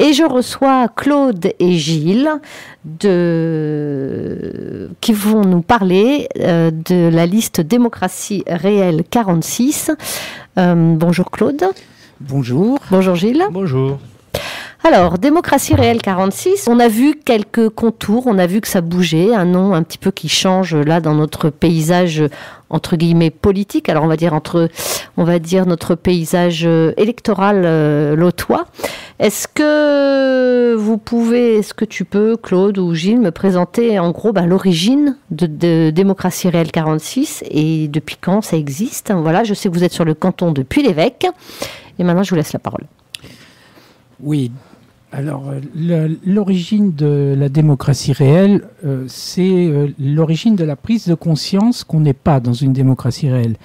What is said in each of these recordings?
Et je reçois Claude et Gilles qui vont nous parler de la liste Démocratie réelle 46. Bonjour Claude. Bonjour. Bonjour Gilles. Bonjour. Alors, Démocratie réelle 46, on a vu quelques contours, on a vu que ça bougeait, un nom un petit peu qui change là dans notre paysage entre guillemets politique, alors on va dire notre paysage électoral lotois. Est-ce que tu peux, Claude ou Gilles, me présenter en gros l'origine de Démocratie réelle 46 et depuis quand ça existe? Voilà, je sais que vous êtes sur le canton de Puy-l'Évêque et maintenant je vous laisse la parole. Oui, alors l'origine de la démocratie réelle, c'est l'origine de la prise de conscience qu'on n'est pas dans une démocratie réelle.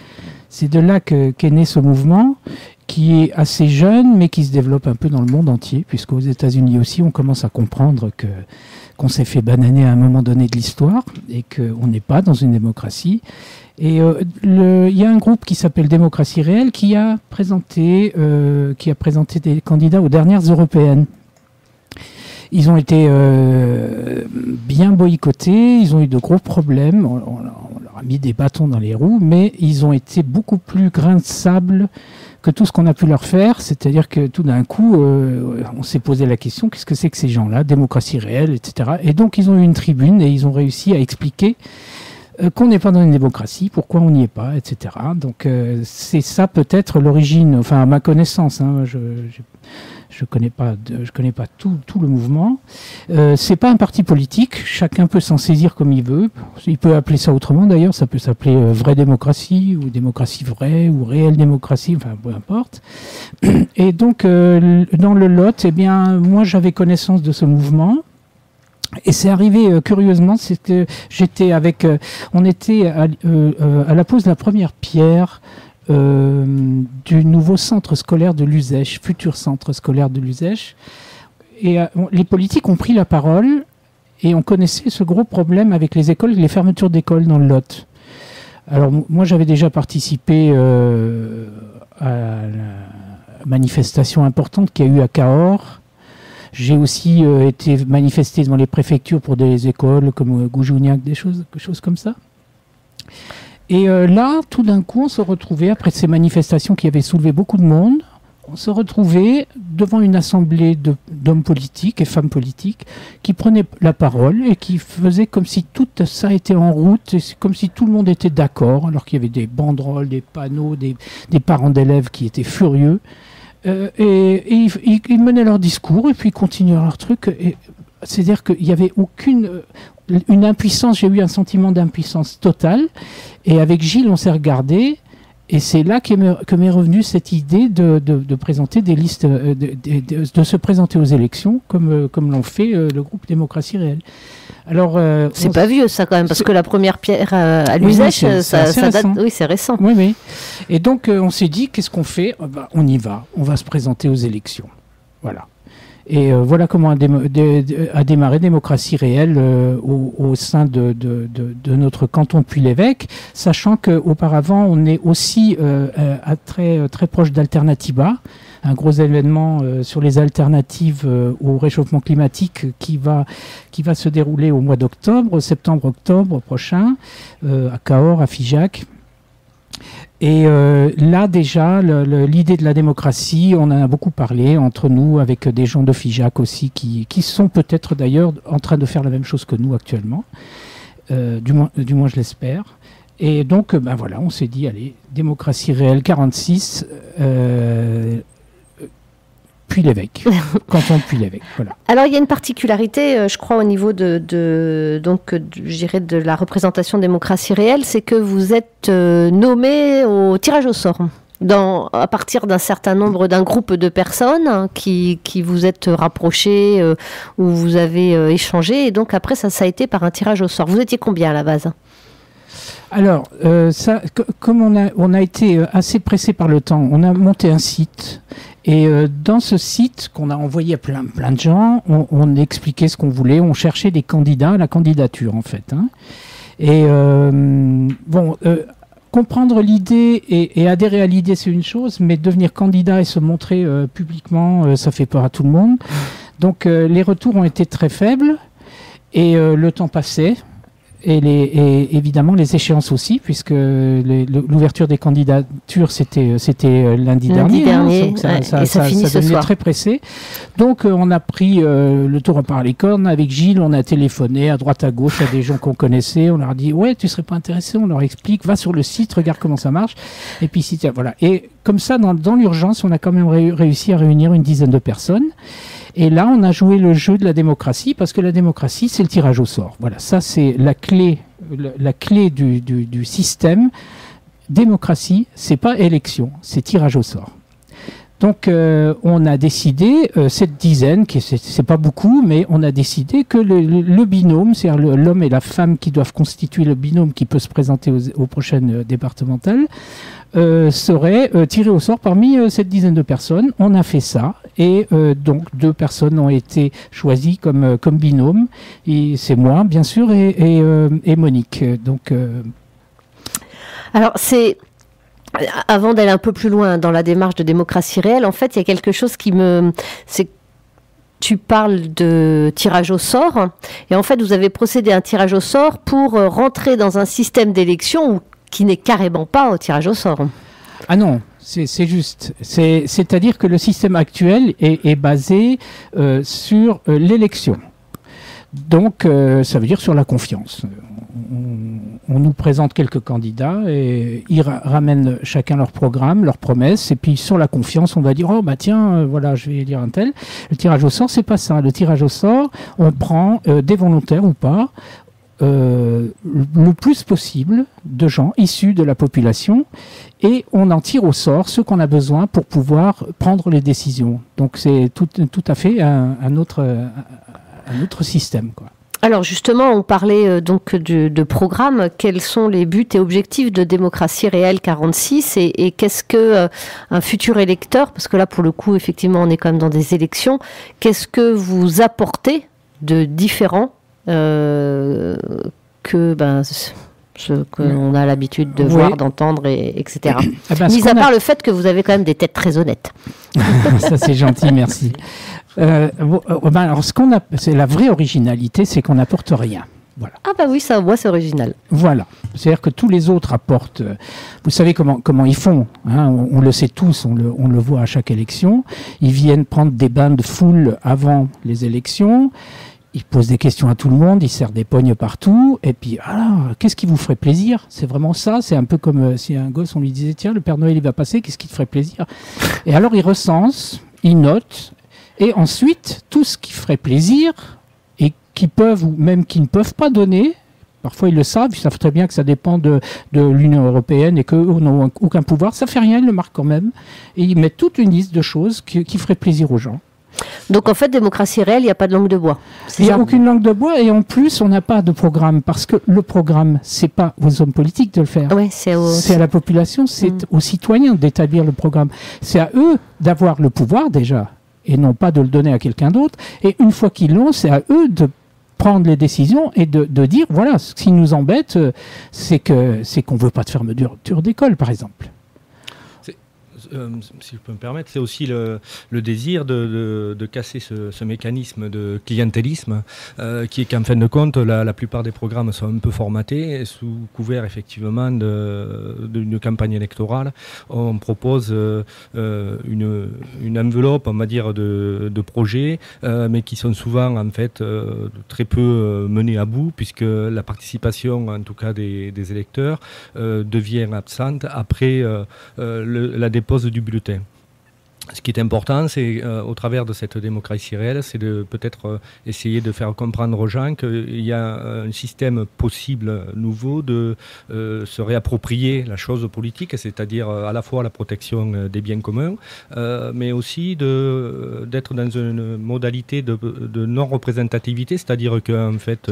C'est de là qu'est né ce mouvement, qui est assez jeune, mais qui se développe un peu dans le monde entier, puisqu'aux États-Unis aussi, on commence à comprendre qu'on s'est fait bananer à un moment donné de l'histoire, et qu'on n'est pas dans une démocratie. Et il y a un groupe qui s'appelle Démocratie réelle qui a présenté des candidats aux dernières européennes. Ils ont été bien boycottés, ils ont eu de gros problèmes, on leur a mis des bâtons dans les roues, mais ils ont été beaucoup plus grains de sable que tout ce qu'on a pu leur faire. C'est-à-dire que tout d'un coup, on s'est posé la question, qu'est-ce que c'est que ces gens-là, démocratie réelle, etc. Et donc ils ont eu une tribune et ils ont réussi à expliquer qu'on n'est pas dans une démocratie, pourquoi on n'y est pas, etc. Donc c'est ça peut-être l'origine, enfin à ma connaissance, hein, je connais pas tout le mouvement. C'est pas un parti politique, chacun peut s'en saisir comme il veut. Il peut appeler ça autrement d'ailleurs, ça peut s'appeler vraie démocratie ou démocratie vraie ou réelle démocratie, enfin peu importe. Et donc dans le Lot, eh bien moi j'avais connaissance de ce mouvement. Et c'est arrivé curieusement, c'est que on était à la pose de la première pierre du nouveau centre scolaire de Luzèche, futur centre scolaire de Luzèche. Et les politiques ont pris la parole et on connaissait ce gros problème avec les écoles, les fermetures d'écoles dans le Lot. Alors moi j'avais déjà participé à la manifestation importante qu'il y a eu à Cahors. J'ai aussi été manifesté devant les préfectures pour des écoles comme Goujouniac, des choses comme ça. Et là, tout d'un coup, on se retrouvait, après ces manifestations qui avaient soulevé beaucoup de monde, on se retrouvait devant une assemblée d'hommes politiques et femmes politiques qui prenaient la parole et qui faisaient comme si tout ça était en route, et comme si tout le monde était d'accord, alors qu'il y avait des banderoles, des panneaux, des parents d'élèves qui étaient furieux. Et ils menaient leur discours et puis ils continuaient leur truc. C'est-à-dire qu'il n'y avait une impuissance, j'ai eu un sentiment d'impuissance totale. Et avec Gilles, on s'est regardé. Et c'est là que m'est revenue cette idée de présenter des listes, de se présenter aux élections, comme l'ont fait le groupe Démocratie réelle. Alors, c'est pas vieux ça quand même, parce que la première pierre à Luzèche, ça date, oui, c'est récent. Oui, oui. Et donc on s'est dit, qu'est-ce qu'on fait? On y va, on va se présenter aux élections. Voilà. Et voilà comment a démarré Démocratie réelle au sein de notre canton de Puy-l'Évêque, sachant qu'auparavant on est aussi très proche d'Alternativa, un gros événement sur les alternatives au réchauffement climatique qui va se dérouler au mois d'octobre, septembre-octobre prochain, à Cahors, à Figeac. Et là déjà, l'idée de la démocratie, on en a beaucoup parlé entre nous, avec des gens de Figeac aussi, qui sont peut-être d'ailleurs en train de faire la même chose que nous actuellement, du moins je l'espère. Et donc, voilà, on s'est dit, allez, Démocratie réelle 46, Puy-l'Évêque, canton de Puy-l'Évêque, voilà. Alors il y a une particularité, je crois, au niveau de la représentation démocratie réelle, c'est que vous êtes nommé au tirage au sort. À partir d'un groupe de personnes qui vous êtes rapprochés, où vous avez échangé, et donc après ça a été par un tirage au sort. Vous étiez combien à la base ? Alors, comme on a été assez pressé par le temps, on a monté un site. Et dans ce site qu'on a envoyé à plein de gens, on expliquait ce qu'on voulait, on cherchait des candidats à la candidature en fait. Hein. Et comprendre l'idée et adhérer à l'idée c'est une chose, mais devenir candidat et se montrer publiquement, ça fait peur à tout le monde. Donc les retours ont été très faibles et le temps passait. Et évidemment les échéances aussi, puisque l'ouverture des candidatures c'était lundi dernier, donc ça devenait très pressé. Donc on a pris le taureau par les cornes avec Gilles, on a téléphoné à droite à gauche à des gens qu'on connaissait, on leur a dit ouais tu serais pas intéressé, on leur explique, va sur le site, regarde comment ça marche, et puis si voilà. Et comme ça dans l'urgence on a quand même réussi à réunir une dizaine de personnes. Et là, on a joué le jeu de la démocratie, parce que la démocratie, c'est le tirage au sort. Voilà, ça c'est la clé du système. Démocratie, c'est pas élection, c'est tirage au sort. Donc, on a décidé, cette dizaine, c'est pas beaucoup, mais on a décidé que le binôme, c'est-à-dire l'homme et la femme qui doivent constituer le binôme qui peut se présenter aux prochaines départementales, serait tiré au sort parmi cette dizaine de personnes. On a fait ça et donc 2 personnes ont été choisies comme binôme. Et c'est moi, bien sûr, et Monique. Donc, alors, avant d'aller un peu plus loin dans la démarche de démocratie réelle, en fait, il y a quelque chose qui tu parles de tirage au sort, et en fait, vous avez procédé à un tirage au sort pour rentrer dans un système d'élection qui n'est carrément pas au tirage au sort. Ah non, c'est juste. C'est-à-dire que le système actuel est basé sur l'élection. Donc, ça veut dire sur la confiance. On nous présente quelques candidats et ils ramènent chacun leur programme, leurs promesses, et puis sur la confiance, on va dire, oh bah tiens, voilà, je vais dire un tel. Le tirage au sort, c'est pas ça. Le tirage au sort, on prend des volontaires ou pas, le plus possible de gens issus de la population, et on en tire au sort ceux qu'on a besoin pour pouvoir prendre les décisions. Donc c'est tout à fait un autre système, quoi. Alors justement, on parlait donc de programme. Quels sont les buts et objectifs de Démocratie Réelle 46 et qu'est-ce que un futur électeur, parce que là pour le coup effectivement on est quand même dans des élections, qu'est-ce que vous apportez de différent que ce qu'on a l'habitude de voir, d'entendre, etc. Mis à part le fait que vous avez quand même des têtes très honnêtes. Ça c'est gentil, merci. Alors c'est la vraie originalité, c'est qu'on n'apporte rien. Voilà. Ah bah oui, ça, moi c'est original. Voilà, c'est-à-dire que tous les autres apportent. Vous savez comment ils font, hein, on le sait tous, on le voit à chaque élection. Ils viennent prendre des bains de foule avant les élections. Ils posent des questions à tout le monde, ils serrent des pognes partout, et puis, alors, qu'est-ce qui vous ferait plaisir? C'est vraiment ça? C'est un peu comme si un gosse, on lui disait, tiens, le Père Noël, il va passer, qu'est-ce qui te ferait plaisir? Et alors, ils recensent, ils notent, et ensuite, tout ce qui ferait plaisir, et qui peuvent, ou même qui ne peuvent pas donner, parfois ils le savent, ils savent très bien que ça dépend de l'Union européenne, et qu'eux n'ont aucun pouvoir, ça fait rien, ils le marquent quand même, et ils mettent toute une liste de choses qui feraient plaisir aux gens. Donc en fait, Démocratie Réelle, il n'y a pas de langue de bois. Il n'y a aucune langue de bois et en plus, on n'a pas de programme parce que le programme, c'est pas aux hommes politiques de le faire. Ouais, c'est à la population, c'est aux citoyens d'établir le programme. C'est à eux d'avoir le pouvoir déjà et non pas de le donner à quelqu'un d'autre. Et une fois qu'ils l'ont, c'est à eux de prendre les décisions et de dire, voilà, ce qui nous embête, c'est qu'on ne veut pas de fermeture d'école, par exemple. Si je peux me permettre, c'est aussi le désir de casser ce mécanisme de clientélisme qui est qu'en fin de compte, la plupart des programmes sont un peu formatés sous couvert effectivement d'une campagne électorale. On propose une enveloppe, on va dire, de projets, mais qui sont souvent en fait très peu menés à bout puisque la participation, en tout cas des électeurs, devient absente après la dépose du bulletin. Ce qui est important, c'est au travers de cette démocratie réelle, c'est de peut-être essayer de faire comprendre aux gens qu'il y a un système possible nouveau de se réapproprier la chose politique, c'est-à-dire à la fois la protection des biens communs, mais aussi d'être dans une modalité de non-représentativité, c'est-à-dire qu'en fait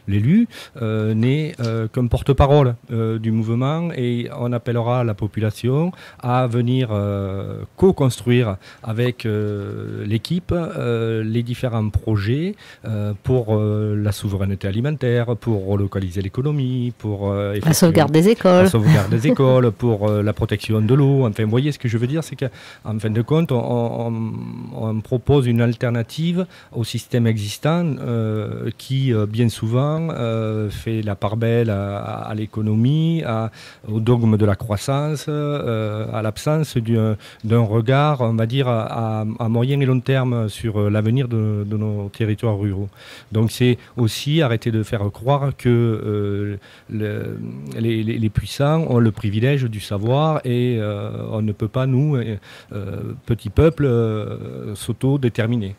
l'élu n'est qu'un porte-parole du mouvement et on appellera la population à venir co-construire construire avec l'équipe les différents projets pour la souveraineté alimentaire, pour relocaliser l'économie, pour la sauvegarde des écoles, pour la protection de l'eau. Enfin, vous voyez ce que je veux dire, c'est qu'en fin de compte, on propose une alternative au système existant qui, bien souvent, fait la part belle à l'économie, au dogme de la croissance, à l'absence d'un regard, on va dire, à moyen et long terme sur l'avenir de nos territoires ruraux. Donc c'est aussi arrêter de faire croire que les puissants ont le privilège du savoir et on ne peut pas, nous, petits peuples, s'auto-déterminer.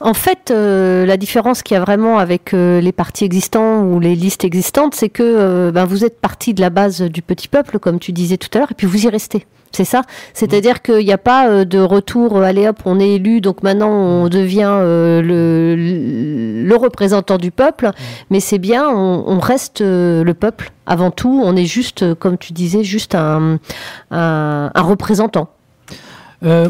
En fait, la différence qu'il y a vraiment avec les partis existants ou les listes existantes, c'est que vous êtes parti de la base du petit peuple, comme tu disais tout à l'heure, et puis vous y restez. C'est ça. C'est-à-dire qu'il n'y a pas de retour, allez hop, on est élu, donc maintenant on devient le représentant du peuple, mais c'est bien, on reste le peuple avant tout, on est juste, comme tu disais, juste un représentant.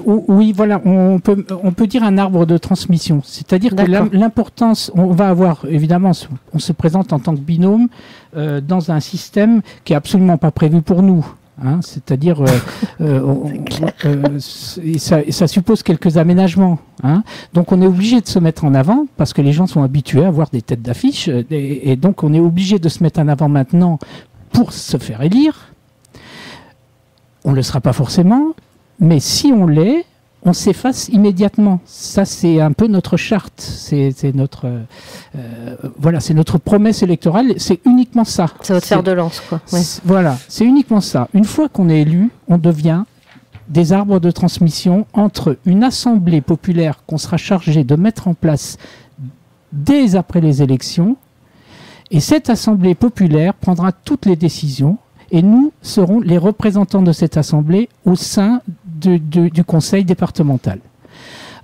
Oui, voilà, on peut dire un arbre de transmission. C'est-à-dire que l'importance, on va avoir, évidemment, on se présente en tant que binôme dans un système qui est absolument pas prévu pour nous. Hein, c'est-à-dire, ça suppose quelques aménagements. Hein. Donc on est obligé de se mettre en avant parce que les gens sont habitués à voir des têtes d'affiche et donc on est obligé de se mettre en avant maintenant pour se faire élire. On ne le sera pas forcément, mais si on l'est, on s'efface immédiatement. Ça, c'est un peu notre charte. C'est notre, voilà, c'est notre promesse électorale. C'est uniquement ça. C'est votre fer de lance, quoi. Ouais. Voilà, c'est uniquement ça. Une fois qu'on est élu, on devient des arbres de transmission entre une assemblée populaire qu'on sera chargé de mettre en place dès après les élections, et cette assemblée populaire prendra toutes les décisions, et nous serons les représentants de cette assemblée au sein du conseil départemental.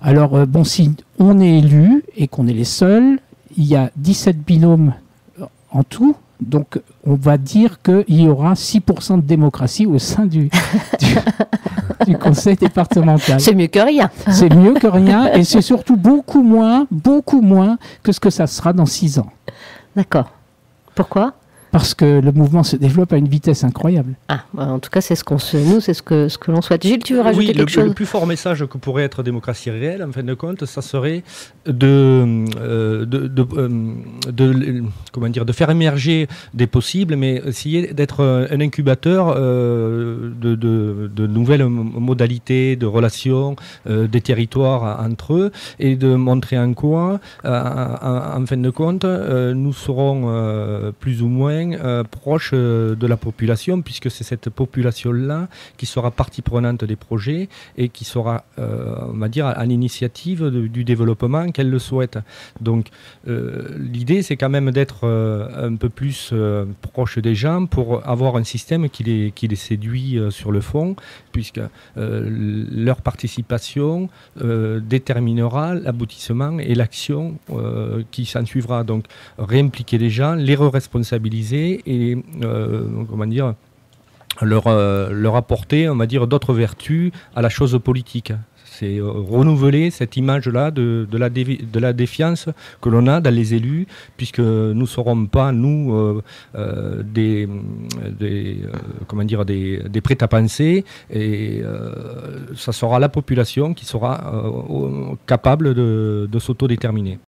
Alors, bon, si on est élu et qu'on est les seuls, il y a 17 binômes en tout, donc on va dire qu'il y aura 6% de démocratie au sein du conseil départemental. C'est mieux que rien. C'est mieux que rien, et c'est surtout beaucoup moins que ce que ça sera dans 6 ans. D'accord. Pourquoi ? Parce que le mouvement se développe à une vitesse incroyable. Ah, en tout cas, c'est ce que l'on souhaite. Gilles, tu veux rajouter quelque chose ? Le plus fort message que pourrait être démocratie réelle, en fin de compte, ça serait de faire émerger des possibles, mais essayer d'être un incubateur de nouvelles modalités de relations des territoires entre eux, et de montrer en quoi, en fin de compte, nous serons plus ou moins proche de la population, puisque c'est cette population-là qui sera partie prenante des projets et qui sera, on va dire, à l'initiative du développement qu'elle le souhaite. Donc l'idée, c'est quand même d'être un peu plus proche des gens pour avoir un système qui les séduit sur le fond, puisque leur participation déterminera l'aboutissement et l'action qui s'en suivra. Donc réimpliquer les gens, les responsabiliser et comment dire, leur apporter, on va dire, d'autres vertus à la chose politique. C'est renouveler cette image-là de la défiance que l'on a dans les élus, puisque nous ne serons pas, nous, des prêts-à-penser, et ça sera la population qui sera capable de s'autodéterminer.